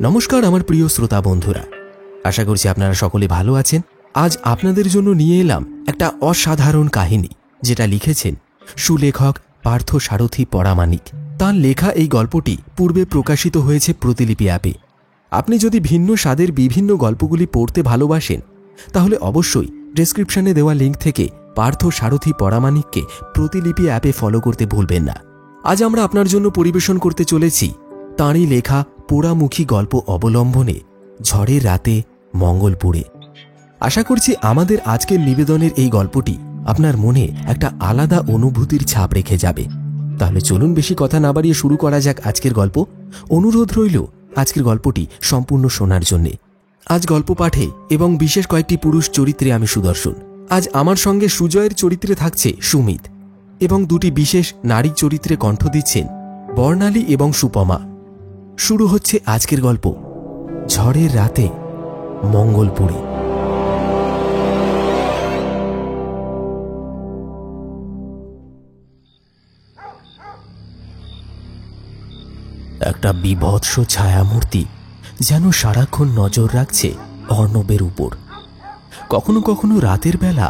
নমস্কার আমার প্রিয় শ্রোতা বন্ধুরা, আশা করছি আপনারা সকলে ভালো আছেন। আজ আপনাদের জন্য নিয়ে এলাম একটা অসাধারণ কাহিনী, যেটা লিখেছেন সুলেখক পার্থ সারথী পরামানিক। তাঁর লেখা এই গল্পটি পূর্বে প্রকাশিত হয়েছে প্রতিলিপি অ্যাপে। আপনি যদি ভিন্ন স্বাদের বিভিন্ন গল্পগুলি পড়তে ভালোবাসেন, তাহলে অবশ্যই ডেসক্রিপশনে দেওয়া লিঙ্ক থেকে পার্থ সারথী পরামানিককে প্রতিলিপি অ্যাপে ফলো করতে ভুলবেন না। আজ আমরা আপনার জন্য পরিবেশন করতে চলেছি তাঁরই লেখা পোড়ামুখী গল্প অবলম্বনে ঝড়ের রাতে মঙ্গলপুরে। আশা করছি আমাদের আজকের নিবেদনের এই গল্পটি আপনার মনে একটা আলাদা অনুভূতির ছাপ রেখে যাবে। তাহলে চলুন বেশি কথা না বাড়িয়ে শুরু করা যাক আজকের গল্প। অনুরোধ রইল আজকের গল্পটি সম্পূর্ণ শোনার জন্যে। আজ গল্প পাঠে এবং বিশেষ কয়েকটি পুরুষ চরিত্রে আমি সুদর্শন। আজ আমার সঙ্গে সুজয়ের চরিত্রে থাকছে সুমিত এবং দুটি বিশেষ নারী চরিত্রে কণ্ঠ দিচ্ছেন বর্ণালী এবং সুপমা। শুরু হচ্ছে আজকের গল্প ঝড়ের রাতে মঙ্গলপুরে। একটা বিভৎস ছায়ামূর্তি যেন সারাক্ষণ নজর রাখছে অর্ণবের উপর। কখনো কখনো রাতের বেলা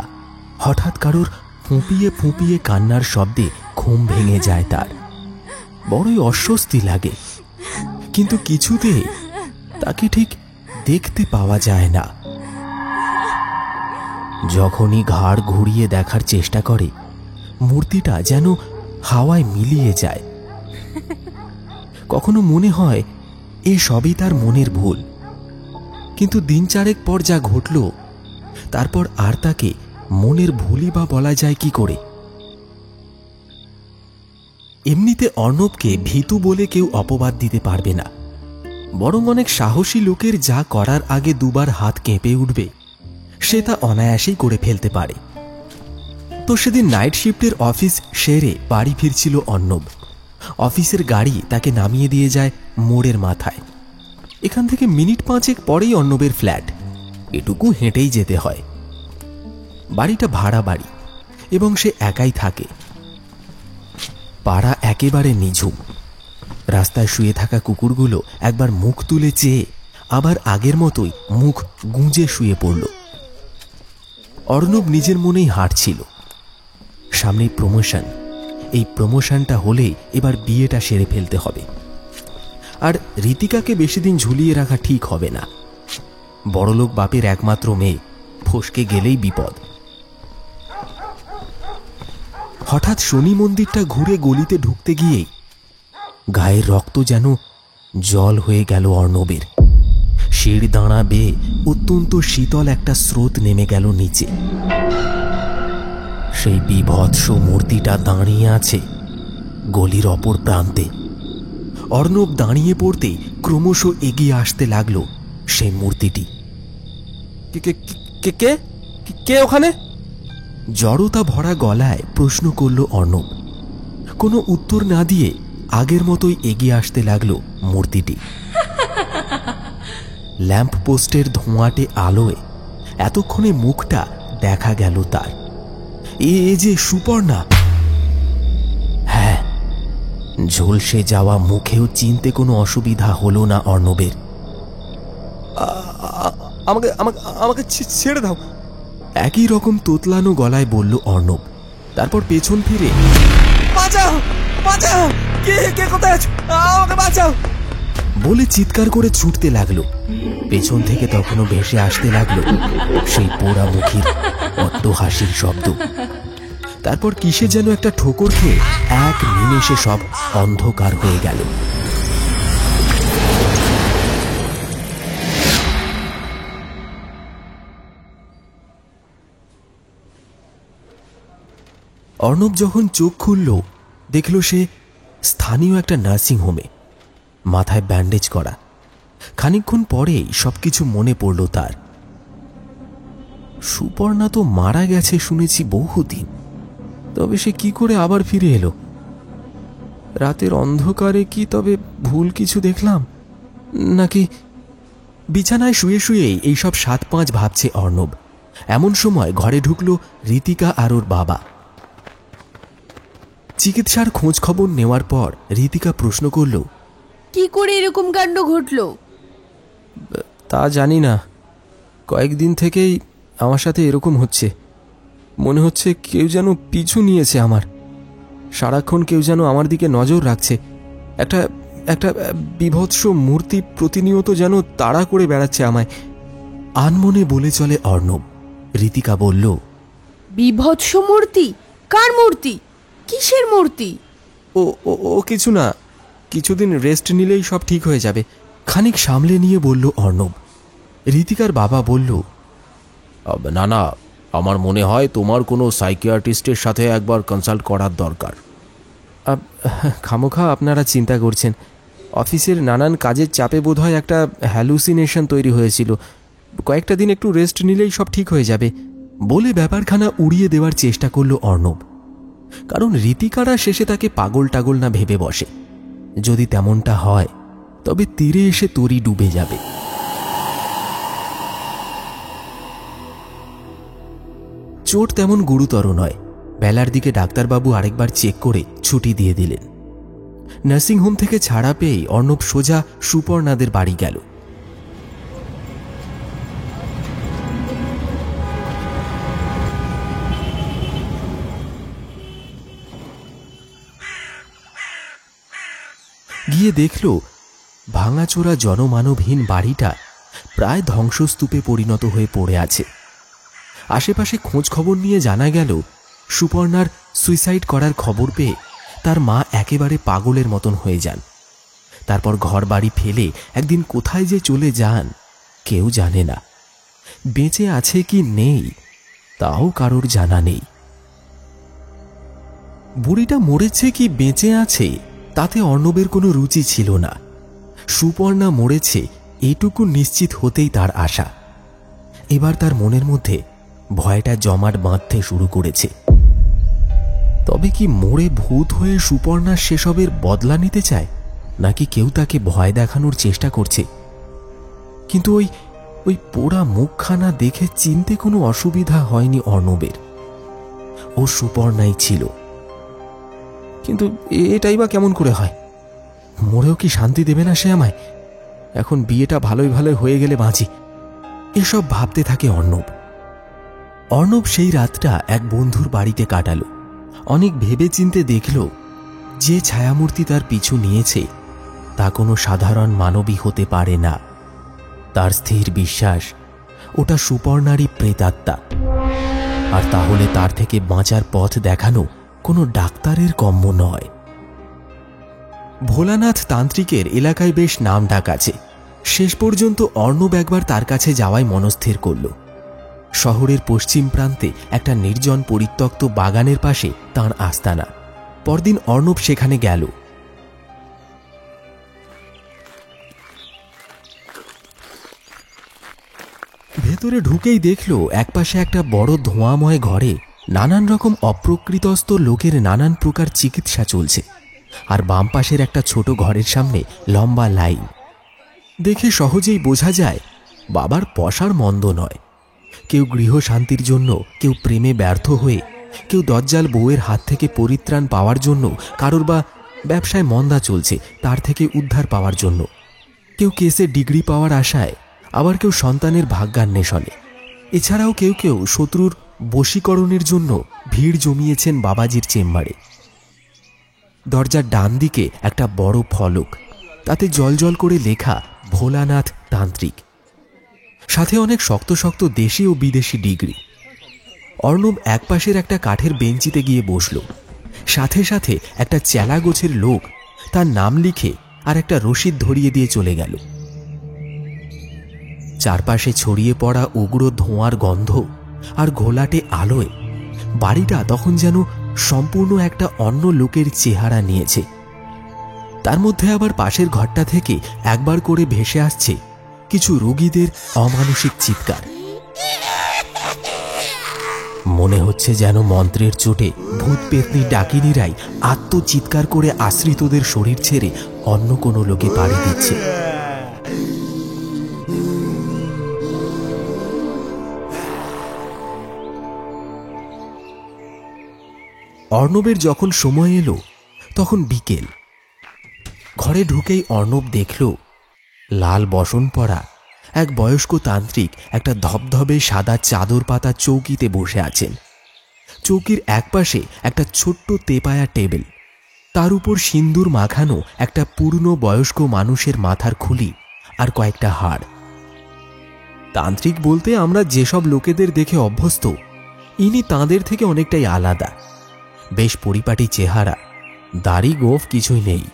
হঠাৎ কারোর ফুঁপিয়ে ফুঁপিয়ে কান্নার শব্দে ঘুম ভেঙে যায় তার। বড়ই অস্বস্তি লাগে, কিন্তু কিছুতে তাকে ঠিক দেখতে পাওয়া যায় না। যখনই ঘাড় ঘুরিয়ে দেখার চেষ্টা করে, মূর্তিটা যেন হাওয়ায় মিলিয়ে যায়। কখনো মনে হয় এ সবই তার মনের ভুল, কিন্তু দিন চারেক পর যা ঘটল, তারপর আর তাকে মনের ভুলই বা বলা যায় কি করে। এমনিতে অর্ণবকে ভীতু বলে কেউ অপবাদ দিতে পারবে না, বরং অনেক সাহসী লোকের যা করার আগে দুবার হাত কেঁপে উঠবে, সে তা অনায়াসেই করে ফেলতে পারে। তো সেদিন নাইট শিফটের অফিস সেরে বাড়ি ফিরছিল অর্ণব। অফিসের গাড়ি তাকে নামিয়ে দিয়ে যায় মোড়ের মাথায়। এখান থেকে মিনিট 5 পরেই অর্ণবের ফ্ল্যাট, এটুকু হেঁটেই যেতে হয়। বাড়িটা ভাড়া বাড়ি এবং সে একাই থাকে। পাড়া একেবারে নিঝুম। রাস্তায় শুয়ে থাকা কুকুরগুলো একবার মুখ তুলে চেয়ে আবার আগের মতোই মুখ গুঁজে শুয়ে পড়ল। অর্ণব নিজের মনেই হাঁটছিল। সামনে প্রমোশন, এই প্রমোশনটা হলেই এবার বিয়েটা সেরে ফেলতে হবে। আর ঋতিকাকে বেশি দিন ঝুলিয়ে রাখা ঠিক হবে না। বড়লোক বাপের একমাত্র মেয়ে, ফসকে গেলেই বিপদ। হঠাৎ শনি মন্দিরটা ঘুরে গলিতে ঢুকতে গিয়েই গায়ের রক্ত যেন জল হয়ে গেল অর্ণবের। শির দাঁড়া বেয়ে অত্যন্ত শীতল একটা স্রোত নেমে গেল নিচে। সেই বিভৎস মূর্তিটা দাঁড়িয়ে আছে গলির অপর প্রান্তে। অর্ণব দাঁড়িয়ে পড়তেই ক্রমশ এগিয়ে আসতে লাগলো সেই মূর্তিটি। কে কে ওখানে? জড়তা ভরা গলায় প্রশ্ন করল অর্ণব। কোনো উত্তর না দিয়ে আগের মতোই এগিয়ে আসতে লাগলো মূর্তিটি। ল্যাম্প পোস্টের ধোঁয়াটে আলোয় এতক্ষণে মুখটা দেখা গেল তার। এ যে সুপর্ণা। হ্যাঁ, ঝলসে যাওয়া মুখেও চিনতে কোনো অসুবিধা হলো না অর্ণবের। আমাকে ছেড়ে দাও, একই রকম তোতলানো গলায় বলল অর্ণব। তারপর পেছন ফিরে বাঁচাও বাঁচাও, কে কোথায় আছো, আমাকে বাঁচাও বলে চিৎকার করে ছুটতে লাগলো। পেছন থেকে তখনও ভেসে আসতে লাগলো সেই পোড়ামুখীর অট্টহাসির শব্দ। তারপর কিসে যেন একটা ঠোকর খেয়ে এক নিমেষে সব অন্ধকার হয়ে গেল। অর্ণব যখন চোখ খুলল, দেখল সে স্থানীয় একটা নার্সিং হোমে, মাথায় ব্যান্ডেজ করা। খানিকক্ষণ পরেই সবকিছু মনে পড়ল তার। সুপর্ণা তো মারা গেছে শুনেছি বহুদিন, তবে সে কি করে আবার ফিরে এলো? রাতের অন্ধকারে কি তবে ভুল কিছু দেখলাম নাকি? বিছানায় শুয়ে শুয়েই এইসব 7-5 ভাবছে অর্ণব। এমন সময় ঘরে ঢুকল ঋতিকা আর ওর বাবা। চিকিৎসার খোঁজ খবর নেওয়ার পর ঋতিকা প্রশ্ন করল, কি করে এরকম কাণ্ড ঘটল? তা জানি না, কয়েকদিন থেকেই আমার সাথে এরকম হচ্ছে। মনে হচ্ছে কেউ যেন পিছু নিয়েছে আমার। সারাক্ষণ কেউ যেন আমার দিকে নজর রাখছে। একটা একটা বিভৎস মূর্তি প্রতিনিয়ত যেন তাড়া করে বেড়াচ্ছে আমায়। আনমনে বলে চলে অর্ণব। ঋতিকা বলল, বিভৎস মূর্তি? কার মূর্তি? কিসের মূর্তি? ও ও ও কিছু না, কিছুদিন রেস্ট নিলেই সব ঠিক হয়ে যাবে। খানিক সামলে নিয়ে বলল অর্ণব। ঋতিকার বাবা বলল, না না, আমার মনে হয় তোমার কোনো সাইকিয়াট্রিস্টের সাথে একবার কনসাল্ট করার দরকার। খামোখা আপনারা চিন্তা করছেন। অফিসের নানান কাজের চাপে বোধহয় একটা হ্যালুসিনেশন তৈরি হয়েছিল। কয়েকটা দিন একটু রেস্ট নিলেই সব ঠিক হয়ে যাবে বলে ব্যাপারখানা উড়িয়ে দেওয়ার চেষ্টা করল অর্ণব। কারণ ঋতিকারা শেষে তাকে পাগল টাগল না ভেবে বসে। যদি তেমনটা হয় তবে তীরে এসে তরি ডুবে যাবে। চোট তেমন গুরুতর নয়। বেলার দিকে ডাক্তারবাবু আরেকবার চেক করে ছুটি দিয়ে দিলেন। নার্সিংহোম থেকে ছাড়া পেয়ে অর্ণব সোজা সুপর্ণাদের বাড়ি গেল। গিয়ে দেখল ভাঙাচোরা জনমানবহীন বাড়িটা প্রায় ধ্বংসস্তূপে পরিণত হয়ে পড়ে আছে। আশেপাশে খোঁজ খবর নিয়ে জানা গেল সুপর্ণার সুইসাইড করার খবর পেয়ে তার মা একেবারে পাগলের মতন হয়ে যান। তারপর ঘর বাড়ি ফেলে একদিন কোথায় যে চলে যান কেউ জানে না। বেঁচে আছে কি নেই তাও কারোর জানা নেই। বুড়িটা মরেছে কি বেঁচে আছে তাতে অর্ণবের কোনো রুচি ছিল না। সুপর্ণা মরেছে এটুকু নিশ্চিত হতেই তার আশা। এবার তার মনের মধ্যে ভয়টা জমাট বাঁধতে শুরু করেছে। তবে কি মরে ভূত হয়ে সুপর্ণা সেসবের বদলা নিতে চায়, নাকি কেউ তাকে ভয় দেখানোর চেষ্টা করছে? কিন্তু ওই পোড়া মুখখানা দেখে চিনতে কোনো অসুবিধা হয়নি অর্ণবের। ও সুপর্ণাই ছিল। কিন্তু এটাই বা কেমন করে হয়? মরেও কি শান্তি দেবে না সে আমায়? এখন বিয়েটা ভালোই ভালোই হয়ে গেলে বাঁচি, এসব ভাবতে থাকে অর্ণব। অর্ণব সেই রাতটা এক বন্ধুর বাড়িতে কাটালো। অনেক ভেবে চিনতে দেখল যে ছায়ামূর্তি তার পিছু নিয়েছে তা কোনো সাধারণ মানবী হতে পারে না। তার স্থির বিশ্বাস ওটা সুপর্ণারই প্রেতাত্মা। আর তাহলে তার থেকে বাঁচার পথ দেখানো কোনো ডাক্তারের কম্য নয়। ভোলানাথ তান্ত্রিকের এলাকায় বেশ নাম ডাক আছে। শেষ পর্যন্ত অর্ণব একবার তার কাছে যাওয়াই মনস্থির করল। শহরের পশ্চিম প্রান্তে একটা নির্জন পরিত্যক্ত বাগানের পাশে তাঁর আস্তানা। পরদিন অর্ণব সেখানে গেল। ভেতরে ঢুকেই দেখল একপাশে একটা বড় ধোঁয়াময় ঘরে নানান রকম অপ্রকৃতস্থ লোকের নানান প্রকার চিকিৎসা চলছে। আর বাম পাশের একটা ছোট ঘরের সামনে লম্বা লাইন। দেখে সহজেই বোঝা যায় বাবার পসার মন্দ নয়। কেউ গৃহ শান্তির জন্য, কেউ প্রেমে ব্যর্থ হয়ে, কেউ দজ্জাল বউয়ের হাত থেকে পরিত্রাণ পাওয়ার জন্য, কারোর বা ব্যবসায় মন্দা চলছে তার থেকে উদ্ধার পাওয়ার জন্য, কেউ কেসে ডিগ্রি পাওয়ার আশায়, আবার কেউ সন্তানের ভাগ্যান্বেষণে। এছাড়াও কেউ কেউ শত্রুর বশীকরণের জন্য ভিড় জমিয়েছেন বাবাজির চেম্বারে। দরজার ডান দিকে একটা বড় ফলক, তাতে জলজল করে লেখা ভোলানাথ তান্ত্রিক। সাথে অনেক শক্ত শক্ত দেশি ও বিদেশি ডিগ্রি। অর্ণব একপাশের একটা কাঠের বেঞ্চিতে গিয়ে বসল। সাথে সাথে একটা চেলা গোছের লোক তার নাম লিখে আর একটা রসিদ ধরিয়ে দিয়ে চলে গেল। চারপাশে ছড়িয়ে পড়া উগ্র ধোঁয়ার গন্ধ আর ঘোলাটে আলোয় বাড়িটা তখন যেন সম্পূর্ণ একটা অন্য লোকের চেহারা নিয়েছে। তার মধ্যে আবার পাশের ঘরটা থেকে একবার করে ভেসে আসছে কিছু রোগীদের অমানসিক চিৎকার। মনে হচ্ছে যেন মন্ত্রের চোটে ভূত পেতনি ডাকিনীরাই আত্মচিৎকার করে আশ্রিতদের শরীর ছেড়ে অন্য কোনো লোকে পাড়ি দিচ্ছে। অর্ণবের যখন সময় এলো তখন বিকেল। ঘরে ঢুকেই অর্ণব দেখল লাল বসন পরা এক বয়স্ক তান্ত্রিক একটা ধবধবে সাদা চাদর পাতা চৌকিতে বসে আছেন। চৌকির একপাশে একটা ছোট্ট তেপায়া টেবিল, তার উপর সিন্দুর মাখানো একটা পুরনো বয়স্ক মানুষের মাথার খুলি আর কয়েকটা হাড়। তান্ত্রিক বলতে আমরা যেসব লোকেদের দেখে অভ্যস্ত, ইনি তাঁদের থেকে অনেকটাই আলাদা। বেশ পরিপাটি চেহারা, দাড়ি গোঁফ কিছুই নেই,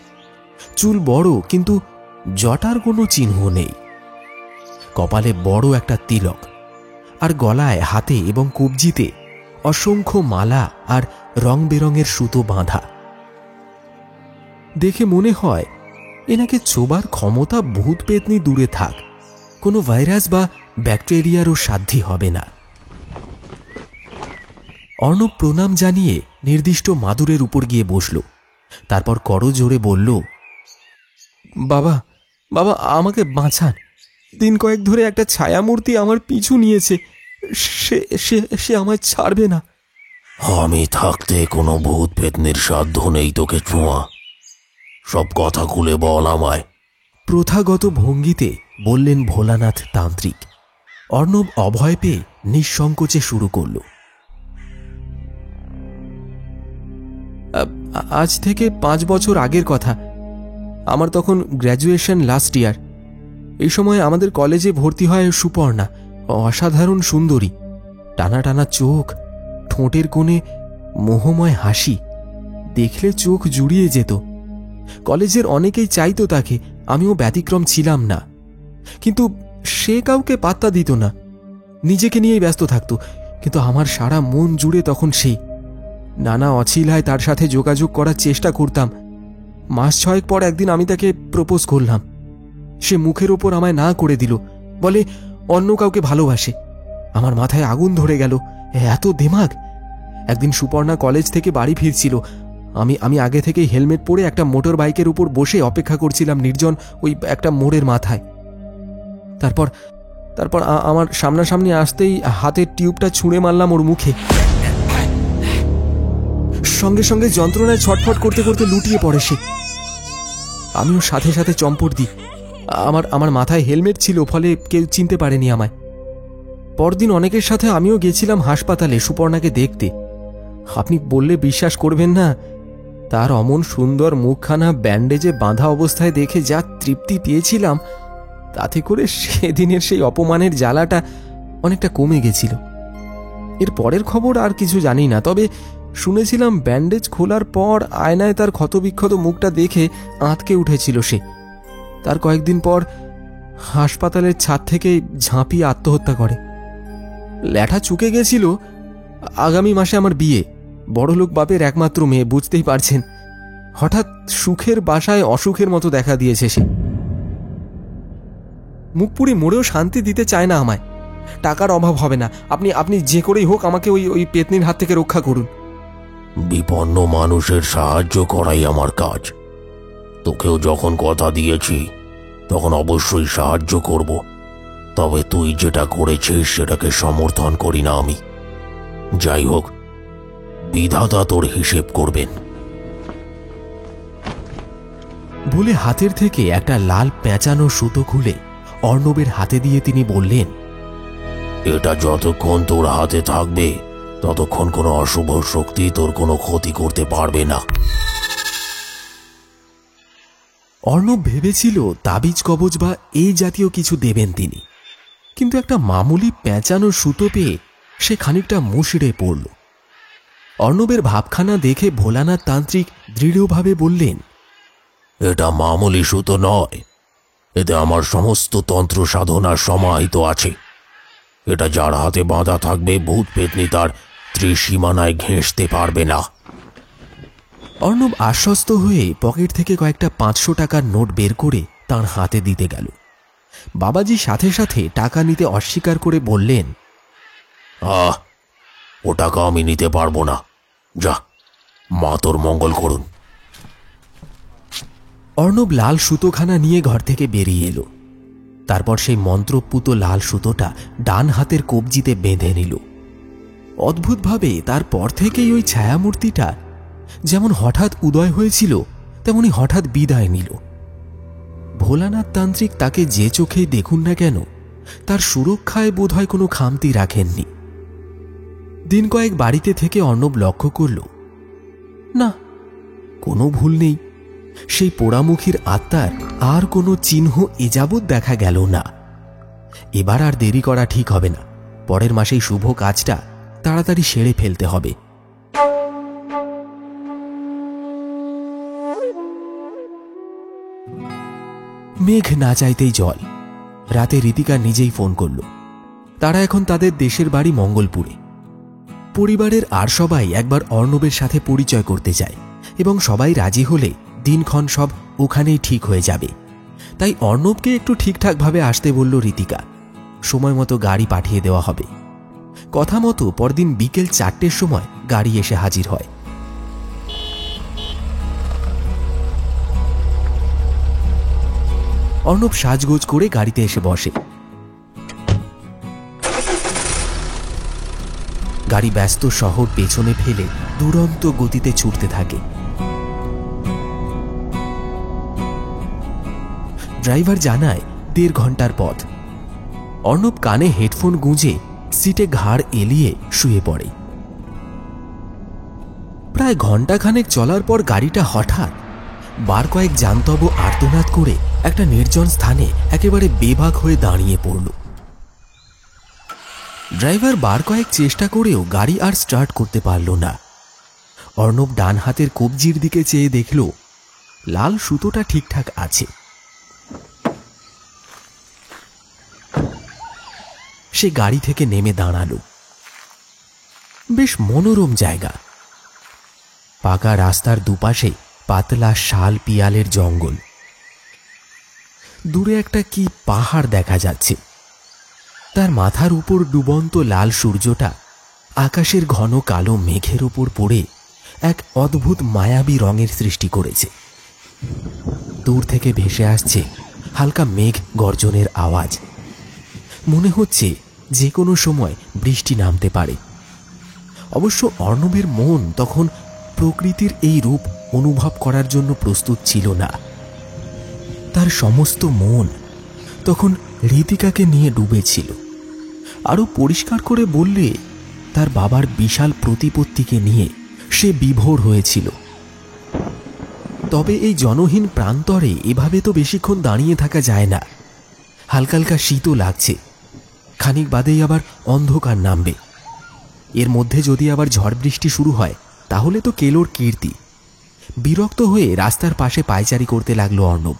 চুল বড় কিন্তু জটার কোনো চিহ্ন নেই। কপালে বড় একটা তিলক, আর গলায়, হাতে এবং কবজিতে অসংখ্য মালা আর রং বেরঙের সুতো বাঁধা। দেখে মনে হয় এনাকে ছোবার ক্ষমতা ভূত পেতনি দূরে থাক, কোনো ভাইরাস বা ব্যাকটেরিয়ারও সাধ্যি হবে না। অর্ণব প্রণাম জানিয়ে নির্দিষ্ট মাদুরের উপর গিয়ে বসল। তারপর করজোড়ে বলল, বাবা, বাবা, আমাকে বাঁচান। দিন কয়েক ধরে একটা ছায়ামূর্তি আমার পিছু নিয়েছে, সে সে সে আমায় ছাড়বে না। আমি থাকতে কোনো ভূত পেতনির সাধ্য নেই তোকে ছোঁয়া। সব কথা খুলে বল আমায়। প্রথাগত ভঙ্গিতে বললেন ভোলানাথ তান্ত্রিক। অর্ণব অভয় পেয়ে নিঃসংকোচে শুরু করল। আজ থেকে 5 বছর আগের কথা। আমার তখন গ্র্যাজুয়েশন লাস্ট ইয়ার। এই সময় আমাদের কলেজে ভর্তি হয় সুপর্ণা, অসাধারণ সুন্দরী, টানা টানা চোখ, ঠোঁটের কোণে মোহময় হাসি, দেখলে চোখ জুড়িয়ে যেত। কলেজের অনেকেই চাইতো তাকে, আমিও ব্যতিক্রম ছিলাম না। কিন্তু সে কাউকে পাত্তা দিত না, নিজেকে নিয়েই ব্যস্ত থাকত। কিন্তু আমার সারা মন জুড়ে তখন সেই। নানা অছিলায় তার সাথে যোগাযোগ করার চেষ্টা করতাম। মাস 6 পর একদিন আমি তাকে প্রপোজ করলাম। সে মুখের ওপর আমায় না করে দিল, বলে অন্য কাউকে ভালোবাসে। আমার মাথায় আগুন ধরে গেল, এত দিমাগ। একদিন সুপর্ণা কলেজ থেকে বাড়ি ফিরছিল। আমি আগে থেকে হেলমেট পরে একটা মোটর বাইকের উপর বসে অপেক্ষা করছিলাম নির্জন ওই একটা মোড়ের মাথায়। তারপর আমার সামনাসামনি আসতেই হাতের টিউবটা ছুঁড়ে মারলাম ওর মুখে। সঙ্গে সঙ্গে যন্ত্রণায় ছটফট করতে করতে লুটিয়ে পড়ে সে। আমিও সাথে সাথে চম্পট দিই। আমার মাথায় হেলমেট ছিল, ফলে কেউ চিনতে পারেনি আমায়। পরদিন অনেকের সাথে আমিও গেছিলাম হাসপাতালে সুপর্ণাকে দেখতে। আপনি বললে বিশ্বাস করবেন না, তার অমন সুন্দর মুখখানা ব্যান্ডেজে বাঁধা অবস্থায় দেখে যা তৃপ্তি পেয়েছিলাম, তাতে করে সেদিনের সেই অপমানের জ্বালাটা অনেকটা কমে গেছিল। এর পরের খবর আর কিছু জানি না, তবে শুনেছিলাম ব্যান্ডেজ খোলার পর আয়নায় তার ক্ষতবিক্ষত মুখটা দেখে আঁতকে উঠেছিল সে। তার কয়েকদিন পর হাসপাতালের ছাদ থেকে ঝাঁপিয়ে আত্মহত্যা করে। ল্যাঠা চুকে গেছিল। আগামী মাসে আমার বিয়ে। বড়লোক বাপের একমাত্র মেয়ে, বুঝতেই পারছেন। হঠাৎ সুখের বাসায় অসুখের মতো দেখা দিয়েছে সে। মুখ পুড়ে মরেও শান্তি দিতে চায় না আমায়। টাকার অভাব হবে না, আপনি যে করেই হোক আমাকে ওই পেতনির হাত থেকে রক্ষা করুন। বিপন্ন মানুষের সাহায্য করাই আমার কাজ। তোকেও যখন কথা দিয়েছি তখন অবশ্যই সাহায্য করব। তবে তুই যেটা করেছিস সেটাকে সমর্থন করি না আমি। যাই হোক, বিধাতা তোর হিসেব করবেন। বলে হাতের থেকে একটা লাল পেঁচানো সুতো খুলে অর্ণবের হাতে দিয়ে তিনি বললেন, এটা যতক্ষণ তোর হাতে থাকবে ততক্ষণ কোনো অশুভ শক্তি তোর কোনো ক্ষতি করতে পারবে না। অর্ণব ভেবেছিল তাবিজ কবজ বা এই জাতীয় কিছু দেবেন তিনি, কিন্তু একটা মামুলি পেঁচানো সুতো পেয়ে সে খানিকটা মুষড়ে পড়ল। অর্ণবের ভাবখানা দেখে ভোলানাথ তান্ত্রিক দৃঢ়ভাবে বললেন, এটা মামুলি সুতো নয়, এতে আমার সমস্ত তন্ত্র সাধনার সমাহিত আছে। এটা যার হাতে বাঁধা থাকবে ভূত পেতনি তার ত্রিসীমানায় ঘেঁষতে পারবে না। অর্ণব আশ্বস্ত হয়ে পকেট থেকে কয়েকটা 500 টাকার নোট বের করে তার হাতে দিতে গেল। বাবাজি সাথে সাথে টাকা নিতে অস্বীকার করে বললেন, ও টাকা আমি নিতে পারবো না, যা, মা তোর মঙ্গল করুন। অর্ণব লাল সুতোখানা নিয়ে ঘর থেকে বেরিয়ে এলো। তারপর সেই মন্ত্রপুত লাল সুতোটা ডান হাতের কবজিতে বেঁধে নিল। অদ্ভুতভাবে তারপর থেকেই ওই ছায়ামূর্তিটা যেমন হঠাৎ উদয় হয়েছিল তেমনি হঠাৎ বিদায় নিল। ভোলানাথ তান্ত্রিক তাকে যে চোখেই দেখুন না কেন তার সুরক্ষায় বোধহয় কোনো খামতি রাখেননি। দিন কয়েক বাড়িতে থেকে অর্ণব লক্ষ্য করল, না, কোনো ভুল নেই। সেই পোড়ামুখীর আত্মার আর কোনো চিহ্ন এযাবৎ দেখা গেল না। এবার আর দেরি করা ঠিক হবে না। পরের মাসেই শুভ কাজটা তাড়াতাড়ি সেরে ফেলতে হবে। মেঘ না চাইতেই জল। রাতে ঋতিকা নিজেই ফোন করল। তারা এখন তাদের দেশের বাড়ি মঙ্গলপুরে। পরিবারের আর সবাই একবার অর্ণবের সাথে পরিচয় করতে চায় এবং সবাই রাজি হলে দিনক্ষণ সব ওখানেই ঠিক হয়ে যাবে। তাই অর্ণবকে একটু ঠিকঠাকভাবে আসতে বলল ঋতিকা। সময় মতো গাড়ি পাঠিয়ে দেওয়া হবে। কথা মতো পরদিন বিকেল 4টের সময় গাড়ি এসে হাজির হয়। অর্ণব সাজগোজ করে গাড়িতে এসে বসে। গাড়ি ব্যস্ত শহর পেছনে ফেলে দুরন্ত গতিতে ছুটতে থাকে। ড্রাইভার জানায় 1.5 ঘন্টার পথ। অর্ণব কানে হেডফোন গুঁজে সিটে ঘাড় এলিয়ে শুয়ে পড়ে। প্রায় ঘণ্টাখানেক চলার পর গাড়িটা হঠাৎ বার কয়েক জান্তব আর্তনাদ করে একটা নির্জন স্থানে একেবারে বেবাক হয়ে দাঁড়িয়ে পড়ল। ড্রাইভার বার কয়েক চেষ্টা করেও গাড়ি আর স্টার্ট করতে পারল না। অর্ণব ডান হাতের কবজির দিকে চেয়ে দেখল লাল সুতোটা ঠিকঠাক আছে। সে গাড়ি থেকে নেমে দাঁড়ালো। বেশ মনোরম জায়গা। পাকা রাস্তার দুপাশে পাতলা শাল পিয়ালের জঙ্গল। দূরে একটা কি পাহাড় দেখা যাচ্ছে। তার মাথার উপর ডুবন্ত লাল সূর্যটা আকাশের ঘন কালো মেঘের উপর পড়ে এক অদ্ভুত মায়াবী রঙের সৃষ্টি করেছে। দূর থেকে ভেসে আসছে হালকা মেঘ গর্জনের আওয়াজ। মনে হচ্ছে যে কোনো সময় বৃষ্টি নামতে পারে। অবশ্য অর্ণবের মন তখন প্রকৃতির এই রূপ অনুভব করার জন্য প্রস্তুত ছিল না। তার সমস্ত মন তখন ঋতিকাকে নিয়ে ডুবেছিল। আরো পরিষ্কার করে বললে তার বাবার বিশাল প্রতিপত্তিকে নিয়ে সে বিভোর হয়েছিল। তবে এই জনহীন প্রান্তরে এভাবে তো বেশিক্ষণ দাঁড়িয়ে থাকা যায় না। হালকা হালকা শীতও লাগছে। খানিক বাদেই আবার অন্ধকার নামবে। এর মধ্যে যদি আবার ঝড় বৃষ্টি শুরু হয় তাহলে তো কেলোর কীর্তি। বিরক্ত হয়ে রাস্তার পাশে পায়চারি করতে লাগলো অর্ণব।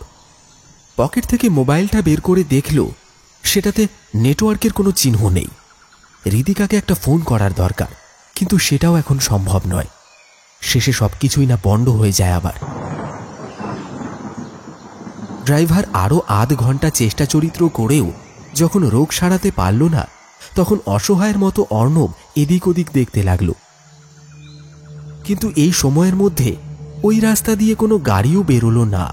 পকেট থেকে মোবাইলটা বের করে দেখল সেটাতে নেটওয়ার্কের কোনো চিহ্ন নেই। ঋতিকাকে একটা ফোন করার দরকার, কিন্তু সেটাও এখন সম্ভব নয়। শেষে সবকিছুই না বন্ধ হয়ে যায় আবার। ড্রাইভার আরও আধ ঘন্টা চেষ্টা চরিত্র করেও যখন রোগ সারাতে পারল না, তখন অসহায়ের মতো অর্ণব এদিক ওদিক দেখতে লাগল। কিন্তু এই সময়ের মধ্যে ওই রাস্তা দিয়ে কোনো গাড়িও বেরোলো না।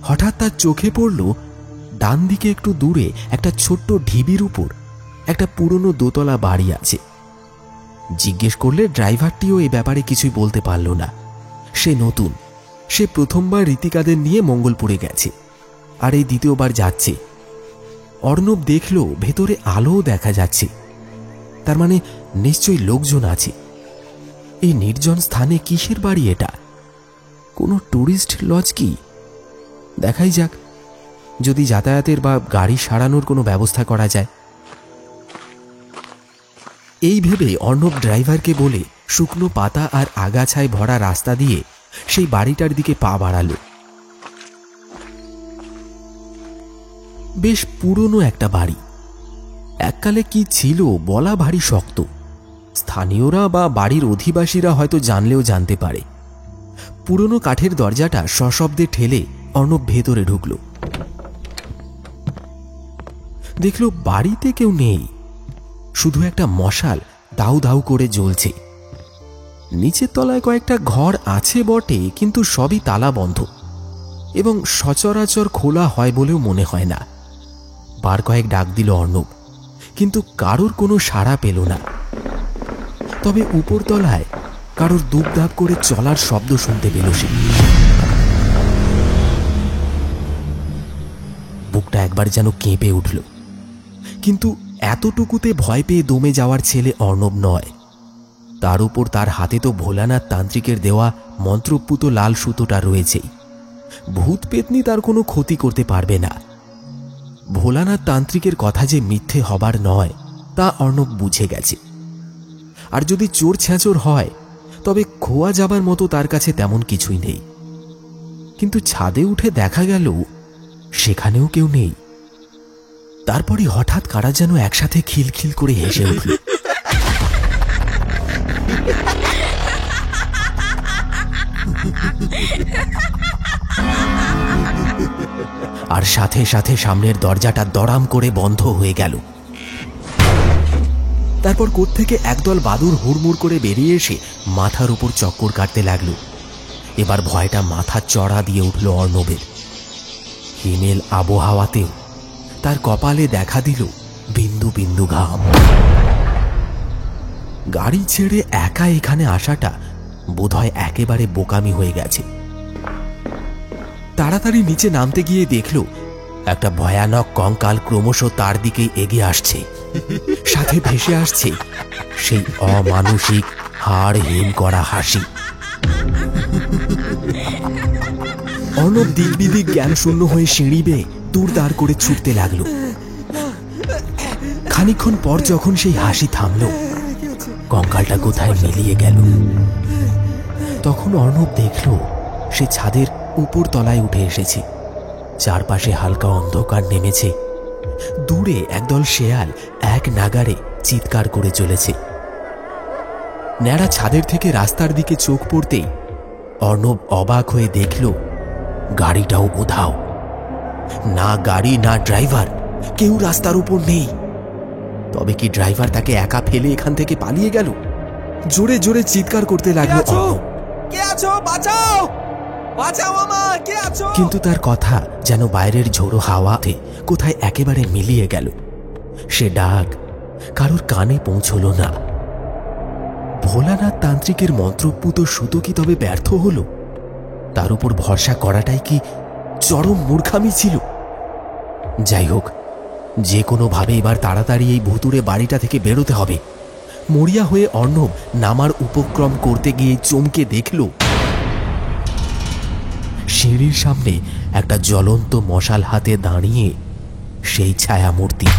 হঠাৎ তার চোখে পড়ল ডান দিকে একটু দূরে একটা ছোট্ট ঢিবির উপর একটা পুরনো দোতলা বাড়ি আছে। জিজ্ঞেস করলে ড্রাইভারটিও এ ব্যাপারে কিছুই বলতে পারল না। সে নতুন। সে প্রথমবার ঋতিকাদের নিয়ে মঙ্গলপুরে গেছে, আর এই দ্বিতীয়বার যাচ্ছে। অর্ণব দেখল ভেতরে আলোও দেখা যাচ্ছে। তার মানে নিশ্চয়ই লোকজন আছে। এই নির্জন স্থানে কিসের বাড়ি এটা? কোনো টুরিস্ট লজ কি? দেখাই যাক, যদি যাতায়াতের বা গাড়ি সারানোর কোনো ব্যবস্থা করা যায়। এই ভেবে অর্ণব ড্রাইভারকে বলে শুকনো পাতা আর আগাছায় ভরা রাস্তা দিয়ে সেই বাড়িটার দিকে পা বাড়াল। বেশ পুরনো একটা বাড়ি। এককালে কি ছিল বলা ভারী শক্ত। স্থানীয়রা বা বাড়ির অধিবাসীরা হয়তো জানলেও জানতে পারে। পুরনো কাঠের দরজাটা সশব্দে ঠেলে অর্ণব ভেতরে ঢুকল। দেখল বাড়িতে কেউ নেই। শুধু একটা মশাল দাউ দাউ করে জ্বলছে। নিচের তলায় কয়েকটা ঘর আছে বটে, কিন্তু সবই তালা বন্ধ এবং সচরাচর খোলা হয় বলেও মনে হয় না। বার কয়েক ডাক দিল অর্ণব, কিন্তু কারোর কোনো সাড়া পেল না। তবে উপরতলায় কারোর দুপদাপ করে চলার শব্দ শুনতে পেল সে। বুকটা একবার যেন কেঁপে উঠল। কিন্তু এতটুকুতে ভয় পেয়ে দমে যাওয়ার ছেলে অর্ণব নয়। তার উপর তার হাতে তো ভোলানাথ তান্ত্রিকের দেওয়া মন্ত্রপুত লাল সুতোটা রয়েছেই। ভূত পেতনি তার কোনো ক্ষতি করতে পারবে না। ভোলানাথ তান্ত্রিকের কথা যে মিথ্যে হবার নয় তা অর্ণব বুঝে গেছে। আর যদি চোর ছ্যাঁচোর হয় তবে খোয়া যাবার মতো তার কাছে তেমন কিছুই নেই। কিন্তু ছাদে উঠে দেখা গেল সেখানেও কেউ নেই। তারপরই হঠাৎ কারা যেন একসাথে খিলখিল করে হেসে উঠল। আর সাথে সাথে সামনের দরজাটা দড়াম করে বন্ধ হয়ে গেল। তারপর কোত্থেকে একদল বাদুর হুড়মুড় করে বেরিয়ে এসে মাথার উপর চক্কর কাটতে লাগলো। এবার ভয়টা মাথা চড়া দিয়ে উঠল অর্ণবের। হিমেল আবহাওয়াতেও তার কপালে দেখা দিল বিন্দু বিন্দু ঘাম। গাড়ি ছেড়ে একা এখানে আসাটা বোধহয় একেবারে বোকামি হয়ে গেছে। তাড়াতাড়ি নিচে নামতে গিয়ে দেখল একটা ভয়ানক কঙ্কাল ক্রমশ তার দিকে এগিয়ে আসছে। সাথে ভেসে আসছে সেই অমানসিক হাড় হিম করা হাসি। অর্ণব দিক বিদিক জ্ঞান শূন্য হয়ে সিঁড়ি বেয়ে দূর দাঁড় করে ছুটতে লাগলো। খানিকক্ষণ পর যখন সেই হাসি থামল, কঙ্কালটা কোথায় মিলিয়ে গেল, তখন অর্ণব দেখল সে ছাদের উপর তলায় উঠে এসেছে। চারপাশে হালকা অন্ধকার নেমেছে। দূরে একদল শেয়াল এক নাগাড়ে চিৎকার করে চলেছে। ন্যাড়া ছাদের থেকে রাস্তার দিকে চোখ পড়তেই অর্ণব অবাক হয়ে দেখল গাড়িটাও উধাও। না গাড়ি না ড্রাইভার, কেউ রাস্তার উপর নেই। তবে কি ড্রাইভার তাকে একা ফেলে এখান থেকে পালিয়ে গেল? জোরে জোরে চিৎকার করতে লাগলো অর্ণব। কিন্তু তার কথা যেন বাইরের ঝোড়ো হাওয়াতে কোথায় একেবারে মিলিয়ে গেল। সে ডাক কারোর কানে পৌঁছল না। ভোলানাথ তান্ত্রিকের মন্ত্রপুত সুতো কি তবে ব্যর্থ হল? তার উপর ভরসা করাটাই কি চরম মূর্খামি ছিল? যাই হোক, যে কোনোভাবে এবার তাড়াতাড়ি এই ভুতুড়ে বাড়িটা থেকে বেরোতে হবে। মরিয়া হয়ে অর্ণব নামার উপক্রম করতে গিয়ে চমকে দেখল সিঁড়ির সামনে একটা জ্বলন্ত মশাল হাতে দাঁড়িয়ে সেই ছায়ামূর্তি।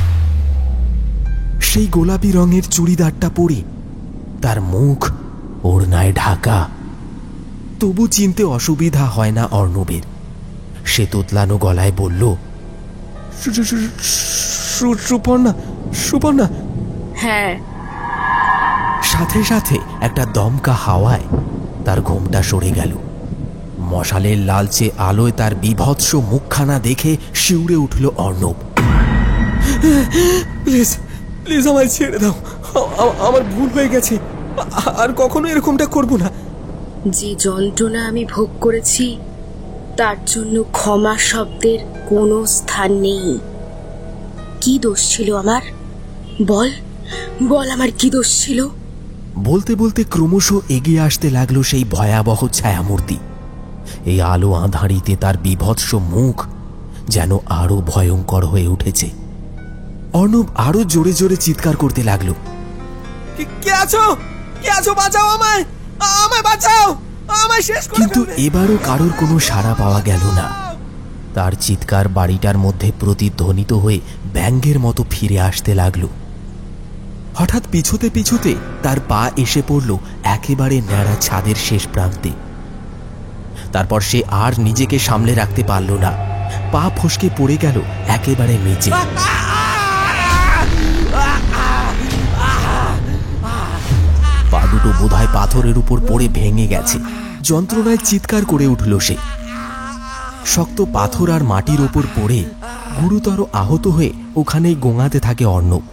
সেই গোলাপি রঙের চুড়িদারটা পরে, তার মুখ ওড়নায় ঢাকা। তবু চিনতে অসুবিধা হয় না অর্ণবের। সে তোতলানো গলায় বলল, সুপর্ণা, সুপর্ণা। হ্যাঁ। সাথে সাথে একটা দমকা হাওয়ায় তার ঘুমটা সরে গেল। মশালের লালচে আলোয় তার বিভৎস মুখখানা দেখে শিউরে উঠল অর্ণব। প্লিজ প্লিজ আমায় ছেড়ে দাও, আমার ভুল হয়ে গেছে, আর কখনো এরকমটা করব না। যে যন্ত্রণা আমি ভোগ করেছি তার জন্য ক্ষমা শব্দের কোনো স্থান নেই। কি দোষ ছিল আমার? বল বল, আমার কি দোষ ছিল? বলতে বলতে ক্রমশ এগিয়ে আসতে লাগলো সেই ভয়াবহ ছায়ামূর্তি। এই আলো আঁধারিতে তার বিভৎস মুখ যেন আরো ভয়ঙ্কর হয়ে উঠেছে। অর্ণব আরো জোরে জোরে চিৎকার করতে লাগলো, কে আছো? কে আছো? বাঁচাও আমায়, আমায় বাঁচাও, আমায় শেষ করে। কিন্তু এবারও কারোর কোনো সাড়া পাওয়া গেল না। তার চিৎকার বাড়িটার মধ্যে প্রতিধ্বনিত হয়ে ব্যাঙের মতো ফিরে আসতে লাগলো। হঠাৎ পিছুতে পিছুতে তার পা এসে পড়ল একেবারে ন্যাড়া ছাদের শেষ প্রান্তে। তারপর সে আর নিজেকে সামলে রাখতে পারল না, পা ফসকে পড়ে গেল একেবারে নিচে। পা দুটো বোধহয় পাথরের উপর পড়ে ভেঙে গেছে। যন্ত্রণায় চিৎকার করে উঠল সে। শক্ত পাথর আর মাটির ওপর পড়ে গুরুতর আহত হয়ে ওখানেই গোঙাতে থাকে অর্ণব।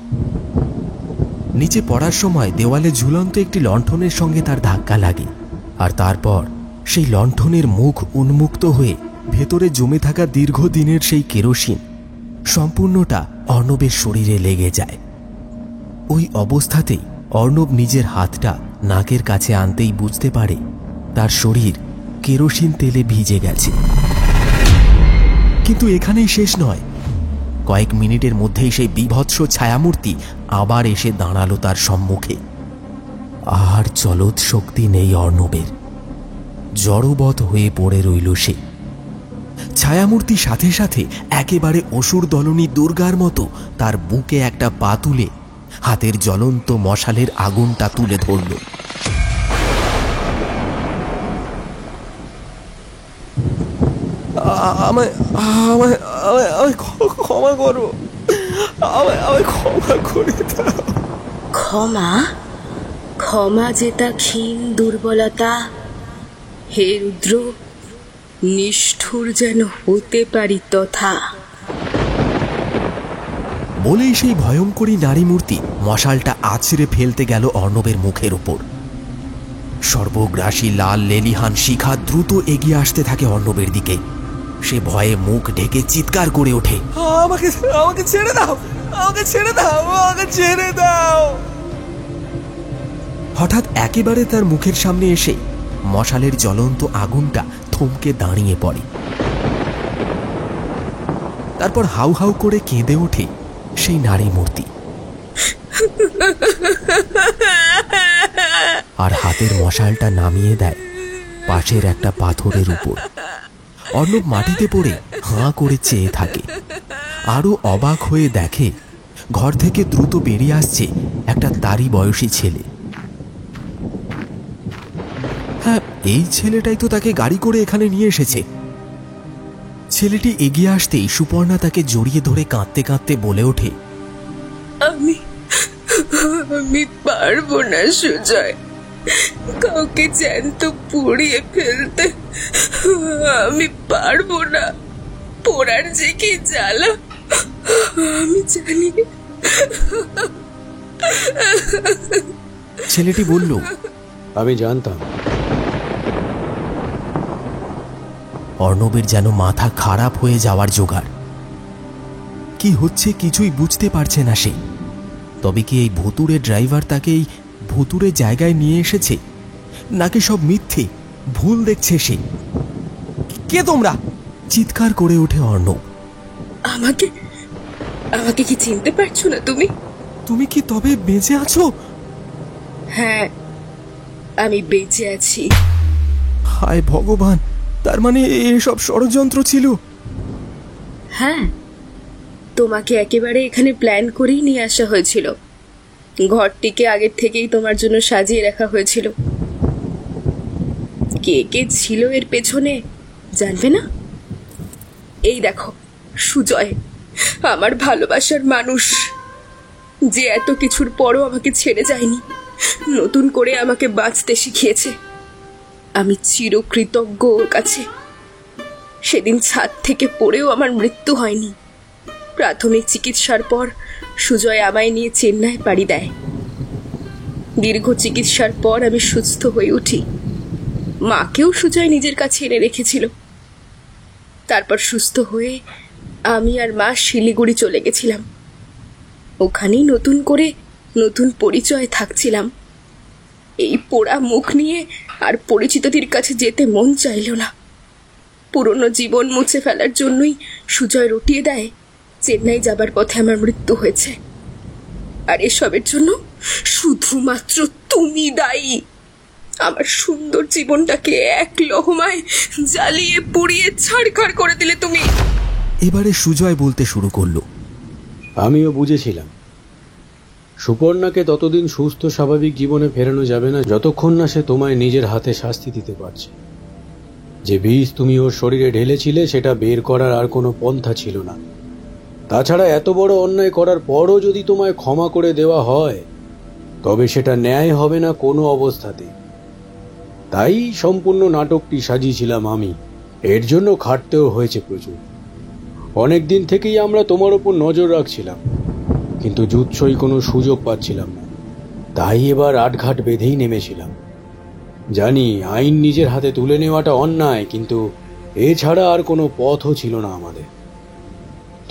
নিচে পড়ার সময় দেওয়ালে ঝুলন্ত একটি লণ্ঠনের সঙ্গে তার ধাক্কা লাগে, আর তারপর সেই লণ্ঠনের মুখ উন্মুক্ত হয়ে ভেতরে জমে থাকা দীর্ঘদিনের সেই কেরোসিন সম্পূর্ণটা অর্ণবের শরীরে লেগে যায়। ওই অবস্থাতেই অর্ণব নিজের হাতটা নাকের কাছে আনতেই বুঝতে পারে তার শরীর কেরোসিন তেলে ভিজে গেছে। কিন্তু এখানেই শেষ নয়। কয়েক মিনিটের মধ্যেই সেই বীভৎস ছায়ামূর্তি আবার এসে দাঁড়ালো তার সম্মুখে। আর চলৎ শক্তি নেই অর্ণবের, জড়বৎ হয়ে পড়ে রইল সে। ছায়ামূর্তি সাথে সাথে একেবারে অসুর দলনী দুর্গার মতো তার বুকে একটা পা তুলে হাতের জ্বলন্ত মশালের আগুনটা তুলে ধরল। ক্ষমা করো, আমায় ক্ষমা করে দাও। ক্ষমা? ক্ষমা যেটা ক্ষীণ দুর্বলতা। হে রুদ্র, নিষ্ঠুর যেন হতে পারি তথা। বলেই সেই ভয়ঙ্করী নারী মূর্তি মশালটা আছড়ে ফেলতে গেল অর্ণবের মুখের উপর। সর্বগ্রাসী লাল লেলিহান শিখা দ্রুত এগিয়ে আসতে থাকে অর্ণবের দিকে। সে ভয়ে মুখ ঢেকে চিৎকার করে ওঠে, আমাকে ছেড়ে দাও, আমাকে ছেড়ে দাও, আমাকে ছেড়ে দাও। হঠাৎ একেবারে তার মুখের সামনে এসে মশালের জ্বলন্ত আগুনটা থমকে দাঁড়িয়ে পড়ে। তারপর হাউ হাউ করে কেঁদে ওঠে সেই নারী মূর্তি, আর হাতের মশালটা নামিয়ে দেয় পাশের একটা পাথরের উপর। অর্ণব মাটিতে পড়ে হাঁ করে চেয়ে থাকে। আরো অবাক হয়ে দেখে ঘর থেকে দ্রুত বেরিয়ে আসছে একটা তারই বয়সী ছেলে। হ্যাঁ, এই ছেলেটাই তো তাকে গাড়ি করে এখানে নিয়ে এসেছে। ছেলেটি এগিয়ে আসতেই সুপর্ণা তাকে জড়িয়ে ধরে কাঁদতে কাঁদতে বলে ওঠে, আমি পারবো না সুজয়, কাউকে জ্যান্ত পুড়িয়ে ফেলতে। আমি পারবো না, পোড়ার যে কি জ্বালা আমি জানি। ছেলেটি বলল, আমি জানতাম। অর্ণবের যেন মাথা খারাপ হয়ে যাওয়ার জোগাড়। কি হচ্ছে কিছুই বুঝতে পারছে না সে। তবে কি এই ভুতুড়ে ড্রাইভার তাকে এই ভুতুড়ে জায়গায় নিয়ে এসেছে, নাকি সব মিথ্যে, ভুল দেখছে সে? কে তোমরা? চিৎকার করে ওঠে অর্ণব। আমাকে আমাকে কি চিনতে পারছো না তুমি? তুমি কি তবে বেঁচে আছো? হ্যাঁ, আমি বেঁচে আছি। হায় ভগবান, তার মানে এসব ষড়যন্ত্র ছিল? হ্যাঁ, তোমাকে একেবারে এখানে প্ল্যান করেই নিয়ে আসা হয়েছিল। ঘরটিকে আগের থেকেই তোমার জন্য সাজিয়ে রাখা হয়েছিল। কে কে ছিল এর পেছনে জানবে না? এই দেখো সুজয়, আমার ভালোবাসার মানুষ, যে এত কিছুর পরও আমাকে ছেড়ে যায়নি, নতুন করে আমাকে বাঁচতে শিখিয়েছে। আমি চিরকৃতজ্ঞ ওর কাছে। সেদিন ছাদ থেকে পড়েও আমার মৃত্যু হয়নি। প্রাথমিক চিকিৎসার পর সুজয় আমায় নিয়ে চেন্নাই পাড়ি দেয়। দীর্ঘ চিকিৎসার পর আমি সুস্থ হয়ে উঠি। মাকেও সুজয় নিজের কাছে এনে রেখেছিল। তারপর সুস্থ হয়ে আমি আর মা শিলিগুড়ি চলে গেছিলাম। ওখানেই নতুন করে নতুন পরিচয় থাকছিলাম। এই পোড়া মুখ নিয়ে আর পরিচিতদের কাছে যেতে মন চাইল না। পুরনো জীবন মুছে ফেলার জন্যই সুজয় রটিয়ে দেয় চেন্নাই যাবার পথে আমার মৃত্যু হয়েছে। আর এসবের জন্য শুধুমাত্র তুমি দায়ী। আমার সুন্দর জীবনটাকে এক লহমায় জ্বালিয়ে পুড়িয়ে ছাড়খাড় করে দিলে তুমি। এবারে সুজয় বলতে শুরু করলো, আমিও বুঝেছিলাম সুপর্ণাকে ততদিন সুস্থ স্বাভাবিক জীবনে ফেরানো যাবে না যতক্ষণ না সে তোমায় নিজের হাতে শাস্তি দিতে পারছে। যে বিষ তুমি ওর শরীরে ঢেলেছিলে সেটা বের করার আর কোনো পন্থা ছিল না। তাছাড়া এত বড় অন্যায় করার পরও যদি তোমায় ক্ষমা করে দেওয়া হয় তবে সেটা ন্যায় হবে না কোনো অবস্থাতে। তাই সম্পূর্ণ নাটকটি সাজিয়েছিলাম আমি। এর জন্য খাটতেও হয়েছে প্রচুর। অনেক দিন থেকেই আমরা তোমার ওপর নজর রাখছিলাম, কিন্তু জুৎসই কোনো সুযোগ পাচ্ছিলাম না। তাই এবার আটঘাট বেঁধেই নেমেছিলাম। জানি আইন নিজের হাতে তুলে নেওয়াটা অন্যায়, কিন্তু এছাড়া আর কোনো পথও ছিল না আমাদের।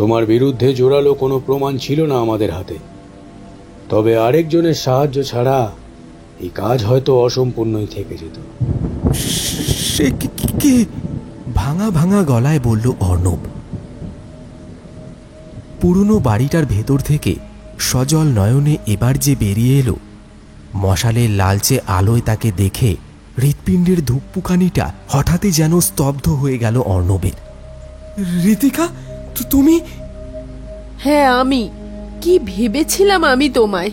তোমার বিরুদ্ধে জোরালো কোনো প্রমাণ ছিল না আমাদের হাতে। তবে আরেকজনের সাহায্য ছাড়া এই কাজ হয়তো অসম্পূর্ণই থেকে যেত। সে কি? ভাঙা ভাঙা গলায় বলল অর্ণব। পুরনো বাড়িটার ভেতর থেকে সজল নয়নে এবার যে বেরিয়ে এলো, মশালের লালচে আলোয় তাকে দেখে হৃৎপিণ্ডের ধূপপুকানিটা হঠাৎই যেন স্তব্ধ হয়ে গেল অর্ণবের। ঋতিকা, তুমি? হ্যাঁ, আমি। কি ভেবেছিলাম আমি তোমায়!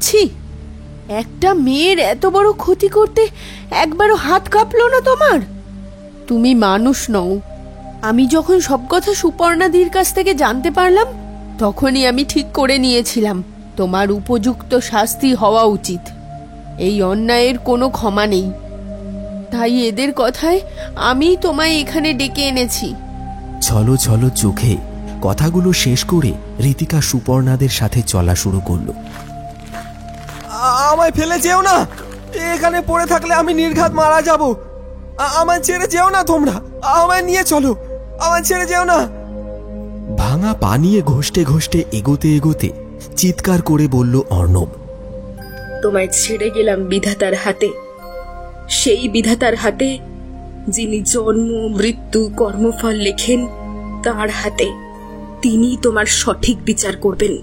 ছি, একটা মেয়ের এত বড় ক্ষতি করতে একবারও হাত কাঁপলো না তোমার? তুমি মানুষ নও। আমি যখন সব কথা সুপর্ণাদির কাছ থেকে জানতে পারলাম, তখনই আমি ঠিক করে নিয়েছিলাম তোমার উপযুক্ত শাস্তি হওয়া উচিত। এই অন্যায়ের কোনো ক্ষমা নেই। তাই এদের কথায় আমি তোমায় এখানে ডেকে এনেছি। ছলো ছলো চোখে কথাগুলো শেষ করে ঋতিকা সুপর্ণাদের সাথে চলা শুরু করলো। আমায় ফেলে যেও না, এখানে পড়ে থাকলে আমি নির্ঘাত মারা যাব। আমায় ছেড়ে যেও না তোমরা, আমায় নিয়ে চলো, আমায় ছেড়ে যেও না। ভাঙা পা নিয়ে ঘষতে ঘষতে এগোতে এগোতে চিৎকার করে বলল অর্ণব, তোমায় ছেড়ে গেলাম বিধাতার হাতে, সেই বিধাতার হাতে যিনি জন্ম মৃত্যু কর্মফল লেখেন, তার হাতে। তিনি তোমার সঠিক বিচার করবেন।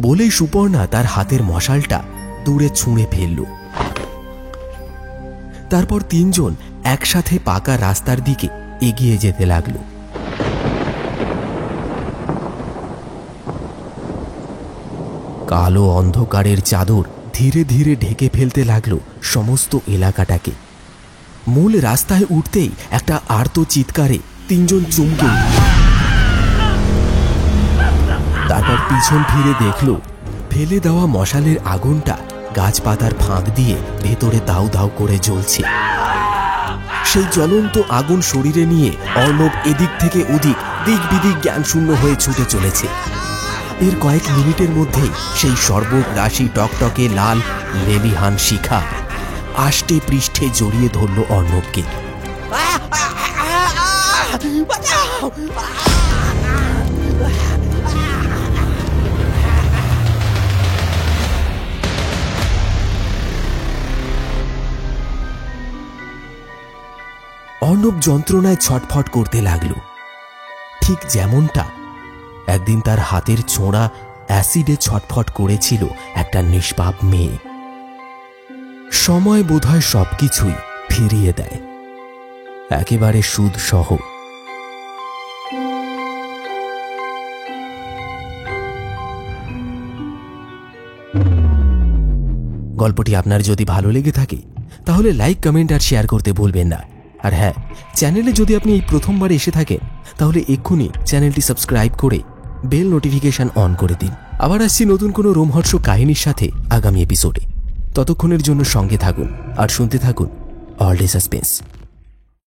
বলেই সুপর্ণা তার হাতের মশালটা দূরে ছুঁড়ে ফেলল। তারপর তিনজন একসাথে পাকা রাস্তার দিকে এগিয়ে যেতে লাগলো। কালো অন্ধকারের চাদর ধীরে ধীরে ঢেকে ফেলতে লাগলো সমস্ত এলাকাটাকে। মূল রাস্তায় উঠতেই একটা আর্ত চিৎকারে তিনজন চমকে উঠল। তারপর পিছন ফিরে দেখলো ফেলে দেওয়া মশালের আগুনটা গাছপাতার ফাঁক দিয়ে ভেতরে দাউ দাউ করে জ্বলছে। সেই জ্বলন্ত আগুন শরীরে নিয়ে অর্ণব এদিক থেকে ওদিক দিক বিদিক জ্ঞানশূন্য হয়ে ছুটে চলেছে। এর কয়েক মিনিটের মধ্যেই সেই সর্বগ্রাসী টকটকে লাল লেলিহান শিখা আষ্টে পৃষ্ঠে জড়িয়ে ধরল অর্ণবকে। অর্ণব যন্ত্রণায় ছটফট করতে লাগল, ঠিক যেমনটা একদিন তার হাতের ছোঁড়া অ্যাসিডে ছটফট করেছিল একটা নিষ্পাপ মেয়ে। সময় বোধহয় সবকিছুই ফিরিয়ে দেয়, একেবারে সুদ সহ। গল্পটি আপনার যদি ভালো লেগে থাকে তাহলে লাইক, কমেন্ট আর শেয়ার করতে ভুলবেন না। আর হ্যাঁ, চ্যানেলে যদি আপনি এই প্রথমবার এসে থাকেন তাহলে এক্ষুনি চ্যানেলটি সাবস্ক্রাইব করে বেল নোটিফিকেশন অন করে দিন। আবার আসছি নতুন কোনো রোমহর্ষ কাহিনীর সাথে আগামী এপিসোডে। ততক্ষণের জন্য সঙ্গে থাকুন আর শুনতে থাকুন অল ডে সাসপেন্স।